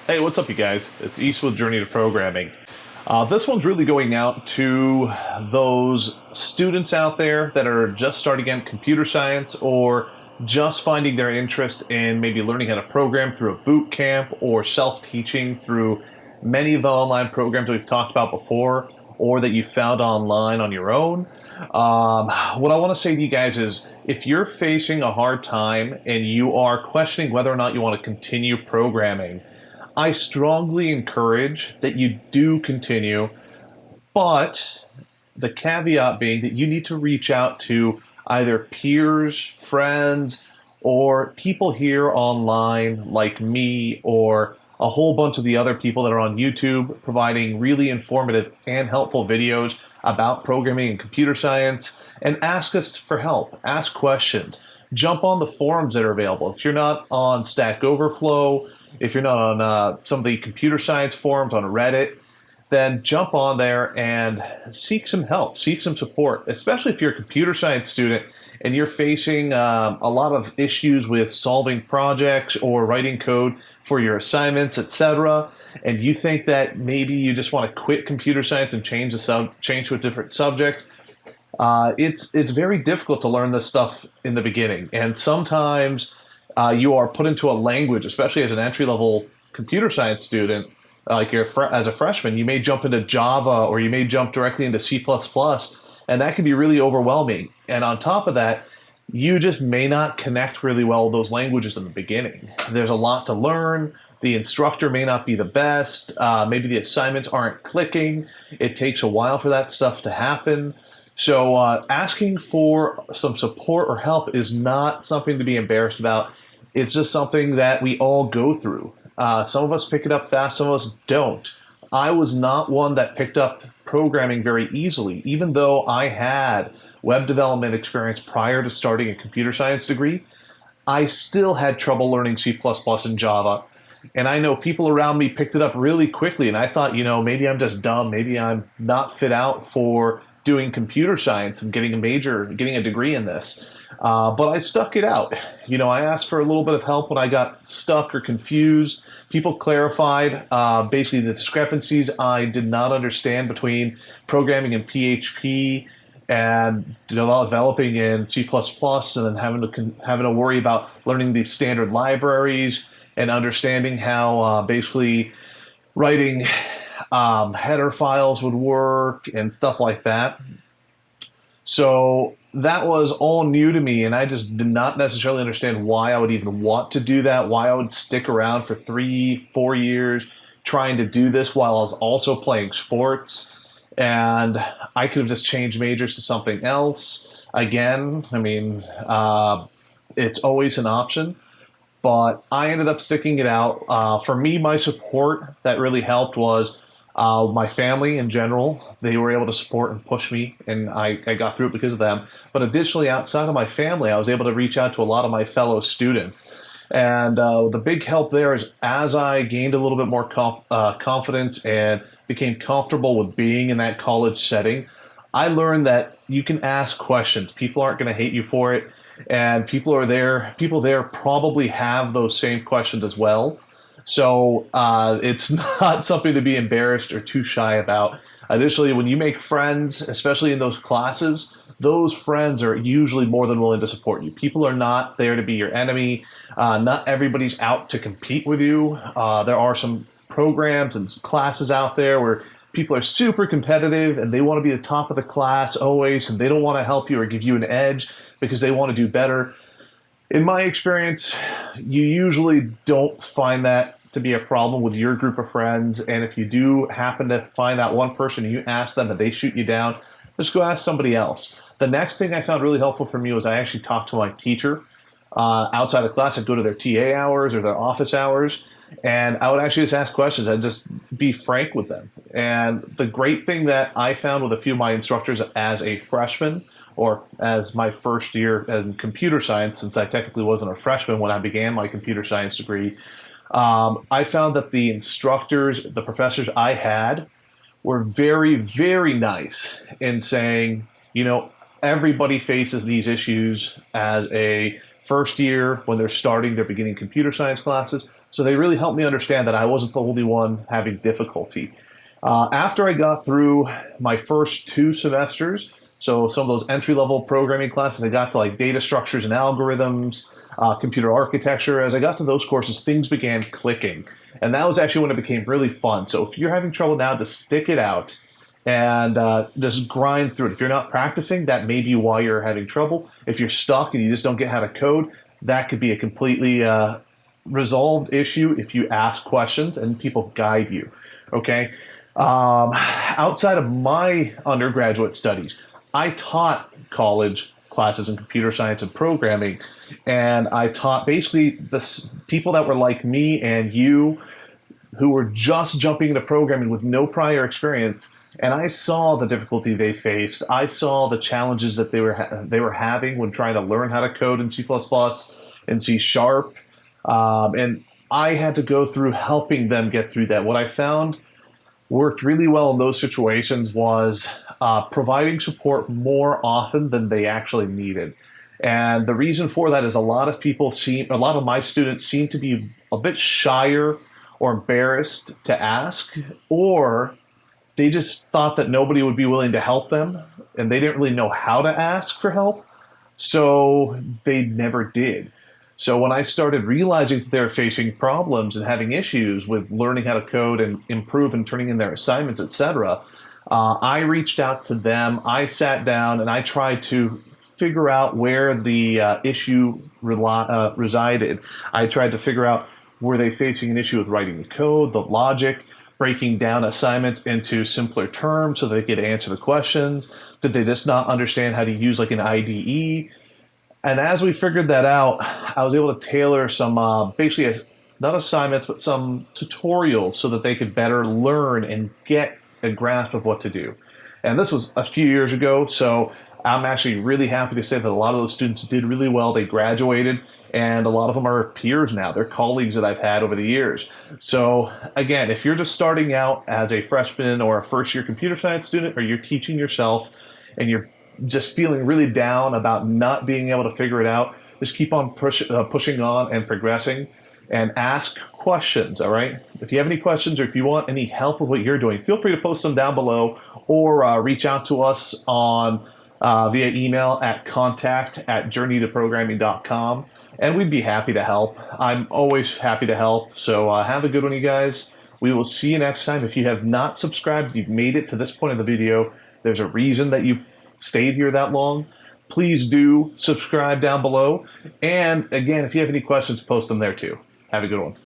Hey, what's up, you guys? It's East with Journey to Programming. This one's really going out to those students out there that are just starting in computer science or just finding their interest in maybe learning how to program through a boot camp or self-teaching through many of the online programs we've talked about before or that you found online on your own. What I want to say to you guys is if you're facing a hard time and you are questioning whether or not you want to continue programming, I strongly encourage that you do continue, but the caveat being that you need to reach out to either peers, friends, or people here online like me or a whole bunch of the other people that are on YouTube providing really informative and helpful videos about programming and computer science, and ask us for help, ask questions, jump on the forums that are available. If you're not on Stack Overflow, if you're not on some of the computer science forums on Reddit, then jump on there and seek some help, seek some support, especially if you're a computer science student and you're facing a lot of issues with solving projects or writing code for your assignments, etc. And you think that maybe you just want to quit computer science and change to a different subject. It's very difficult to learn this stuff in the beginning, and sometimes you are put into a language, especially as an entry-level computer science student, like as a freshman, you may jump into Java or you may jump directly into C++, and that can be really overwhelming. And on top of that, you just may not connect really well with those languages in the beginning. There's a lot to learn. The instructor may not be the best. Maybe the assignments aren't clicking. It takes a while for that stuff to happen. So asking for some support or help is not something to be embarrassed about. It's just something that we all go through. Some of us pick it up fast, some of us don't. I was not one that picked up programming very easily, even though I had web development experience prior to starting a computer science degree. I still had trouble learning C++ and Java. And I know people around me picked it up really quickly, and I thought, maybe I'm just dumb. Maybe I'm not fit out for doing computer science and getting a degree in this. But I stuck it out. I asked for a little bit of help when I got stuck or confused. People clarified basically the discrepancies I did not understand between programming in PHP and developing in C++, and then having to worry about learning the standard libraries and understanding how basically writing header files would work and stuff like that. So that was all new to me, and I just did not necessarily understand why I would even want to do that, why I would stick around for 3-4 years trying to do this while I was also playing sports. And I could have just changed majors to something else. Again, it's always an option. But I ended up sticking it out. For me, my support that really helped was my family in general. They were able to support and push me, and I got through it because of them. But additionally, outside of my family, I was able to reach out to a lot of my fellow students. And the big help there is as I gained a little bit more confidence and became comfortable with being in that college setting, I learned that you can ask questions. People aren't going to hate you for it. And people there probably have those same questions as well. So it's not something to be embarrassed or too shy about. Additionally, when you make friends, especially in those classes, those friends are usually more than willing to support you. People are not there to be your enemy. Not everybody's out to compete with you. There are some programs and classes out there where people are super competitive and they want to be the top of the class always, and they don't want to help you or give you an edge because they want to do better. In my experience, you usually don't find that to be a problem with your group of friends. And if you do happen to find that one person and you ask them and they shoot you down, just go ask somebody else. The next thing I found really helpful for me was I actually talked to my teacher outside of class. I'd go to their TA hours or their office hours, and I would actually just ask questions. I'd just be frank with them. And the great thing that I found with a few of my instructors as a freshman, or as my first year in computer science, since I technically wasn't a freshman when I began my computer science degree, I found that the instructors, the professors I had, were very, very nice in saying, everybody faces these issues as a first year when they're starting their beginning computer science classes. So they really helped me understand that I wasn't the only one having difficulty. After I got through my first 2 semesters, so some of those entry-level programming classes, I got to like data structures and algorithms, computer architecture. As I got to those courses, things began clicking. And that was actually when it became really fun. So if you're having trouble now, just stick it out and just grind through it. If you're not practicing, that may be why you're having trouble. If you're stuck and you just don't get how to code, that could be a completely resolved issue if you ask questions and people guide you, okay? Outside of my undergraduate studies, I taught college classes in computer science and programming, and I taught basically the people that were like me and you who were just jumping into programming with no prior experience, and I saw the difficulty they faced. I saw the challenges that they were having when trying to learn how to code in C++ and C Sharp, and I had to go through helping them get through that. What I found worked really well in those situations was providing support more often than they actually needed. And the reason for that is a lot of my students seem to be a bit shyer or embarrassed to ask, or they just thought that nobody would be willing to help them, and they didn't really know how to ask for help, so they never did. So when I started realizing that they were facing problems and having issues with learning how to code and improve and turning in their assignments, etc., I reached out to them. I sat down and I tried to figure out where the issue resided. I tried to figure out, were they facing an issue with writing the code, the logic, breaking down assignments into simpler terms so they could answer the questions? Did they just not understand how to use like an IDE? And as we figured that out, I was able to tailor some basically not assignments, but some tutorials so that they could better learn and get a grasp of what to do. And this was a few years ago, so I'm actually really happy to say that a lot of those students did really well. They graduated, and a lot of them are peers now. They're colleagues that I've had over the years. So again, if you're just starting out as a freshman or a first-year computer science student, or you're teaching yourself and you're just feeling really down about not being able to figure it out, just keep on pushing on and progressing, and ask questions, all right? If you have any questions or if you want any help with what you're doing, feel free to post them down below, or reach out to us on via email at contact@journeytoprogramming.com, and we'd be happy to help. I'm always happy to help, so have a good one, you guys. We will see you next time. If you have not subscribed, you've made it to this point of the video, there's a reason that you stayed here that long. Please do subscribe down below. And again, if you have any questions, post them there too. Have a good one.